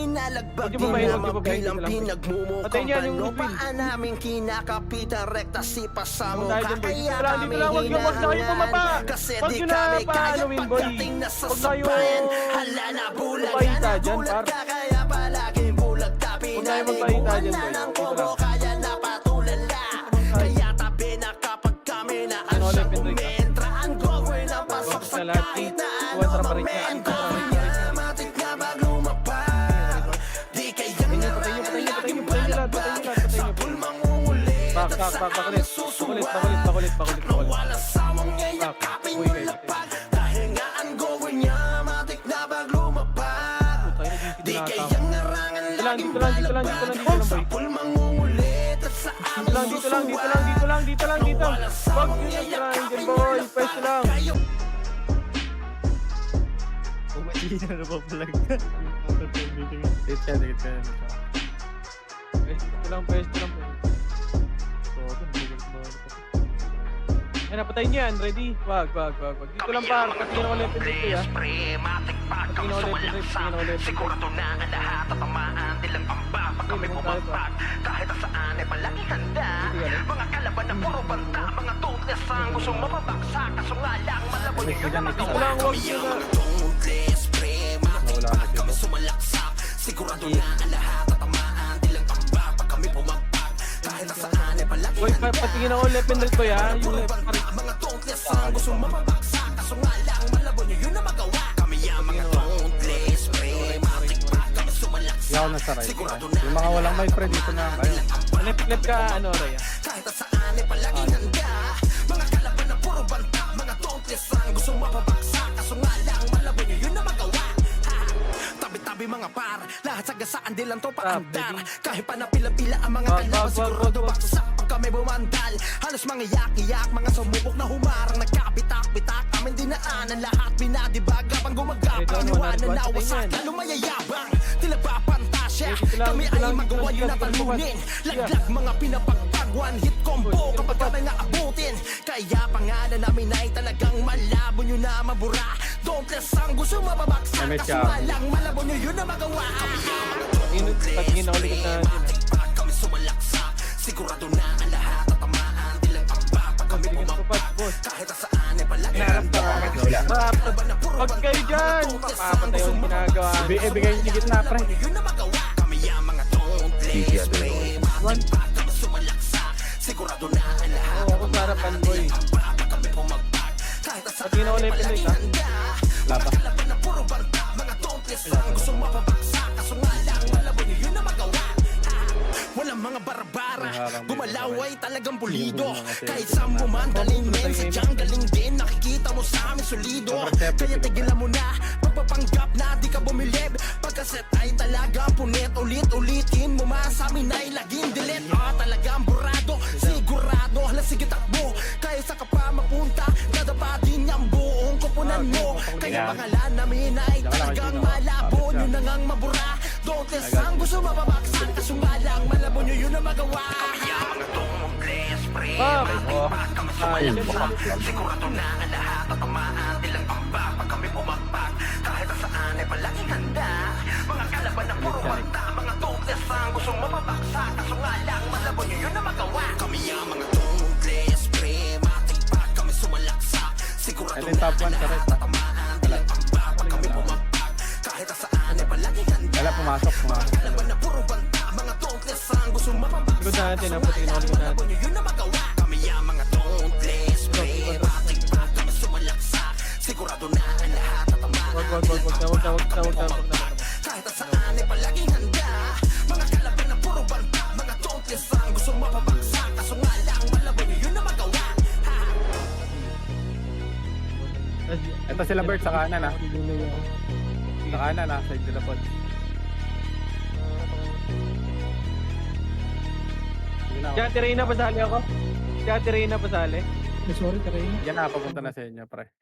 Wag yung babayin, wag yung babayin. Dito lang. Patay niyan yung Lupin. Paan namin kinakapitan rekta sipa sa Huwag mukha tayo dyan boy. Kaya Dito lang, kami dito lang. Wag yung, wag na kayo pumapa. Kasi Wag di yun na kami kaya paanoin boy. pagdating na sa Wag na yung sabayan Hala na bulag magpahita na dyan, gulat par. ka Kaya palaging bulag tabi Huwag na na yung magpahita dyan, liguan boy. na ng Dito kubo lang. Kaya napatulala Kaya tabi na kapag kami na Ano, siyang Lepin, Rick, ah? umentra Ang gawin ang pasok Wag sa na lahat, kahit eh. na Iwan sa ano parik mang niya. menta Iwan sa parik niya. Matik na bag lumapag Di kayang narangan laging balabag Sa pulmang umulit Back, at back, sa back, aming bakulit. susuwag Bakulit. Na wala sawang yayakapin Uy, yung guys. lapag Dahil nga ang gawin niya matik na bag lumapag Tayo naging Di tinatama. kayang narangan Dito lang, laging dito lang, dito lang, dito lang, dito lang, Sa boy. pulmang umulit at sa aming Dito lang, dito lang, dito lang, dito lang, dito lang, dito. Wag yun yung triangle boy. Pwesto lang. Kayo Hindi na napapalag. Dikit ka, dikit ka. Pwesto lang, pwesto lang. Ay, napatay niyo yan. Ready? Wag. Dito lang par. Patingin ako left and right ya. Patingin ako left and right. Patingin ako left and right. Sigurado na ang lahat at tamaan nilang pamba pag kami bumagpag kahit saan ay palagi handa mga kalaban na puro banta mga toothless ang gustong mapabaksak kaso nga lang malabon nyo na Dito magawa lang, wag yun na. Tungles pre matik Nawala pa na kami sila. sumalaksak Sigurado na ang lahat at tamaan nilang pamba pag kami bumagpag kahit saan ay palagi Boy, patingin ako left and right ko ya. Yung left and right. mga toothless ang gustong mapabaksak kaso nga lang malabon nyo yun na magawa kami ang mga toothless pre matik pa kami sumalaksak Yaw na sa right. Yung mga walang mic, pre, dito na kayo. Left ka, ano, Raya. kahit saan ay palaging handa mga kalaban na puro banta mga toothless ang gustong mapabaksak kaso nga lang malabon nyo yun na magawa Ha! Tabi-tabi mga par lahat sa gasaan di lang to paandar kahit pa napila-pila ang mga Wag, kalaban wag, sigurado wag, wag. baksak pag kami bumandal halos mga yak-iyak mga sumubok na humarang nagkabitak-bitak amin dinaanan lahat binadibag habang gumagapang Ito, liwanag one, na one, wasak one. lalo mayayabang tila ba pantasya Dito lang, kami dito ay lang, magawa dito yun lang, na dito lang. talunin laglag mga pinapagpag one hit combo kapag kami nga abutin kaya pangalan namin ay talagang malabo nyo na mabura don't let sang gusto mababaksak May kaso siya. nga lang malabo nyo yun na magawa Patingin ako likod na natin. kami sumalaksak sigurado na ang lahat at tamaan dilang pamba pag kami Patingin ko pa, boss. kahit saan ay palagi Hinaharap ka. Wag kayo dyan. Papapatay yung ginagawa. Ibigay yung gitna, pre. yun na magawa kami ang mga toothless Easy at pre matik pa kami sumalaksak sigurado na ang lahat Oo, ako sa harapan, boy. pag kami pumagpag kahit saan Patingin ako left and right, ha. Lapa. kalaban na puro banta mga toothless ang gustong mapabaksak kaso nga lang malabon nyo yun na magawa walang mga barabara gumalaw ay talagang pulido kahit saan mo man daling men sadyang galing din nakikita mo sa amin solido kaya tigilan mo na pagpapanggap na di ka bumilib pagkaset ay talagang punit ulit-ulitin mo man sa amin ay laging delete talagang burado sigurado hala sige takbo kahit sa ka pa mapunta dadapa din ang buong kupunan mo kaya pangalan namin ay talagang malabo nyo nang ang mabura don't let sang gusto mababaksak kaso nga lang malabo nyo yun na magawa sigurado na ang lahat at tamaan nilang pamba pag kami bumagpag kahit saan ay palaging handa mga kalaban na puro banta mga toothless ang gustong mababaksak kaso nga lang malabo nyo yun na magawa kami ang mga toothless pre matik pa kami sumalaksak Ito yung top 1 sa red. Wala, pumasok. Likod natin, naputin ako likod natin. Wag na. Ito sila Bert sa kanan ha. Sa kanan ha, side nila pod. Diyan, Tirena, pasali ako. Diyan, Tirena, pasali. Yan na, papunta na sa inyo, pre.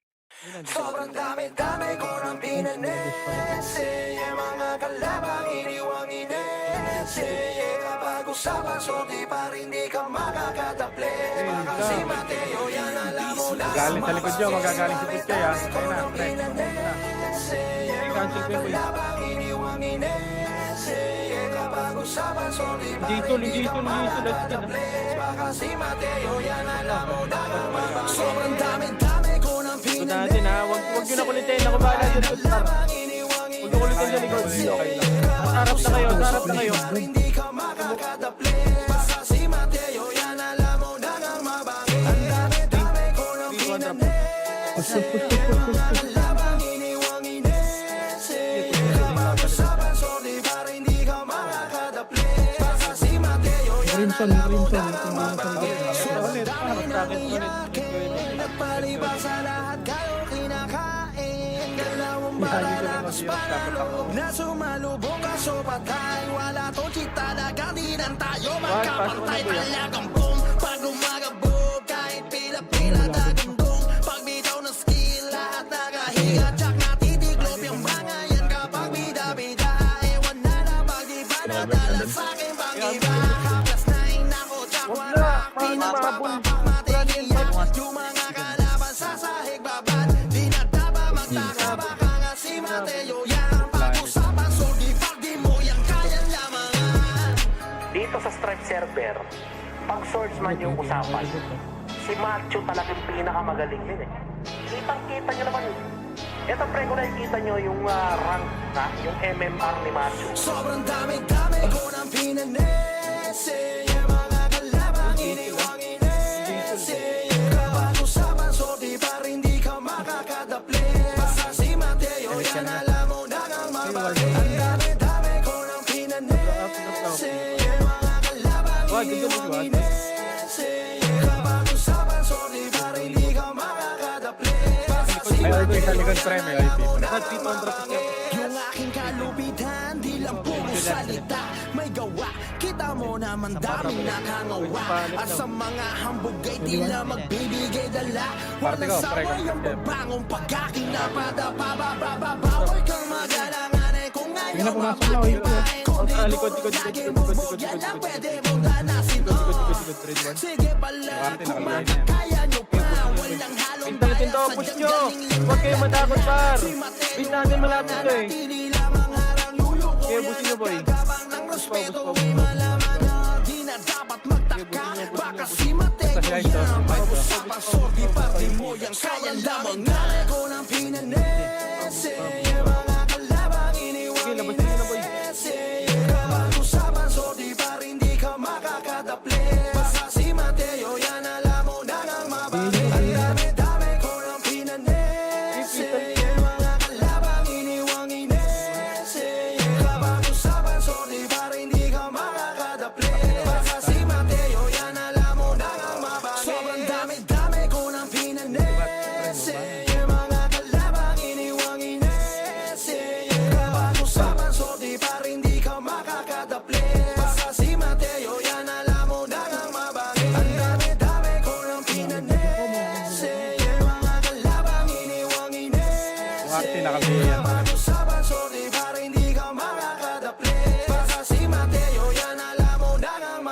Sobrang dami-dami ko ng pinanese. Mga kalabang iniwang inese. Kapag usapan, so di pa rin di ka makakataple. Baka si Mateo, yan alam mo na. Galing sa likod nyo, magagaling si Putkay ha. Ayun na, pre. Cancel ko yung boy. Iniwang inese. Kapag usapan, so di pa Jito, rin di ka Jito, makakataple. Baka si Mateo, yan alam mo na. Sobrang dami-dami ko ng Likod natin ha. Wag nyo na kulitin. Ako bahala dyan. Huwag nyo kulitin dyan likod. Sarap na kayo, sarap na kayo. hindi ka makakataple. Basta si Mateo, yan alam mo na ngang mabangi. Ang dami-dami ko ng pinanese. Mga kalabang iniwang inese. Kapag usapan, so di pa rin di ka makakataple. Basta si Mateo, yan alam mo na ngang mabangi. Sobrang dami ng iyakin. Nagpalibang sa lahat kayo kinakain. Dalawang baralakas para loob na sumalubong kaso patay. Wala to chita na gandinan tayo magkapantay. Talagang boom pag lumagabog kahit pila-pila dagundong. Pag bitaw ng skill lahat nakahiga. Tsak natitiklop yung mga yan kapag bida-bida. Ewan na na pag di ba nadala sa'kin pang iba. Plus 9 ako tsak wala. Pinapapapak matigil yan. Yung mga kalaban sa sahig babad. Di na taba magtaka baka nga si Mateo yan. Pag-usapan so di pag di mo yan kaya lamangan. Dito sa stripe server, pag swordsman yung usapan, si Macho talagang pinakamagaling din eh. Kitang-kita nyo naman yun. Ito pre, kung nakikita nyo yung rank na, yung MMR ni Macho. Sobrang dami-dami ko ng pinanese. Yung mga kalabang iniwang inese. Kapag usapan so di pa rin di ka makakataple. Basta si Mateo yan alam mo na ngang mabangi. Ang dami-dami ko ng pinanese. Yung mga kalabang iniwang inese. Kapag usapan so di pa rin di ka makakataple. Basta si May ulti sa likod, pre. May ulti. yung aking kalupitan, di lang puro salita. May gawa, kita mo naman daming nakangawa. At sa mga hambog ay di lang magbibigay dala. Walang sawa yung babangong pag-aking napadapa. Babababawal kang magalangan eh kung ayaw mapakipain. Kung di mo lagi bugbog, yan lang pwede mong danasin. Sige pala, kung makakaya nyo pa. Walang halong Pintakin bayan to, sa push nyo. diyang Huwag kayo matakot, par. Si Mateo Base natin malapit to eh. nanatili lamang harang yuyuko. Kaya busin nyo, boy. Gabang ng respeto, Bus pa. may malaman na di na dapat magtaka. Baka si Mateo Basta siya ito, yan. basta. Pag-usapan, sordi pa di mo yan. Kaya lamang nga ko ng pinanese. Yung mga kalabang iniwang Sige, labasin nyo na, boy. inese. Kapag usapan, sordi pa rin di ka makakataple. Basta si Mateo yan alam mo na ngang mabangi. Ang dami-dami ko ng pinanese. Yung mga kalabang iniwang inese. Kapag usapan, sordi pa rin di ka makakataple. Basta si Mateo yan alam mo na ngang mabangi. Sobrang dami-dami ko ng pinanese. Yung mga kalabang iniwang inese. Kapag usapan, sordi pa rin di ka makakataple. Basta si Mateo yan alam mo na ngang mabangi. Ang dami-dami ko ng pinanese. Yung mga kalabang iniwang inese. Marty, nakabiyan. Pag-usapan, sorry pa rin di ka makakataple. Basta si Mateo yan alam mo na ngang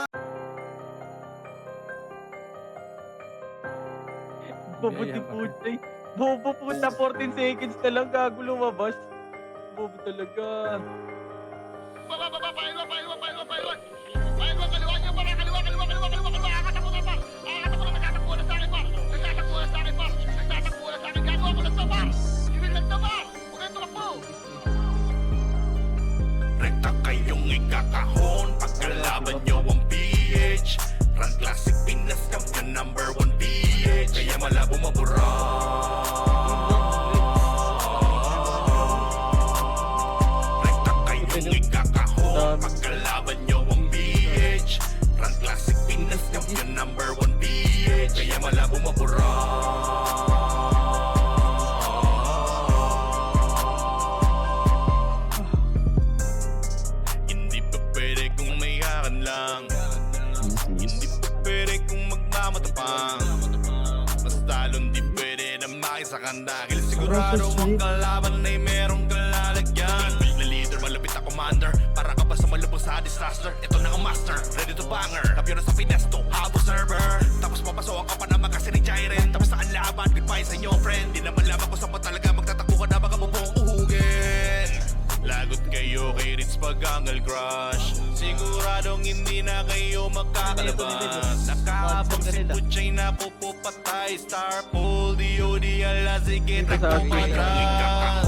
Bubuti-puti. Bobo puta, 14 seconds na lang gago lumabas. Bobo talaga. wala bumabura. Rekta kayong ikakahon pagkalaban nyo ang BH. Run Classic Pinas, champion number 1 BH. Kaya wala bumabura. Hindi pa pwede kung may hakan lang. Hindi pa pwede kung magmamatapang. Basta lon di pwede na makisakan. Dahil sigurado ang kalaban ay merong kalalagyan. Na leader, malapit na commander. Para ka ba sa malubos sa disaster? Ito na ang master, ready to banger. Kampiyon na sa Finesto, habo server. Tapos papasok ka pa naman kasi ni Jairen. Tapos saan laban, goodbye sa inyo friend. Di naman lamang kung saan pa talaga magtatakbo ka na baka mabong uhugin. Lagot kayo kay Ritz Pagangal Crush. Siguradong hindi na kayo magkakalabas. Nakabang si Puchay na pupupatay. Star Pole, DOD, ala sige, Ito sa takbo akin. patras.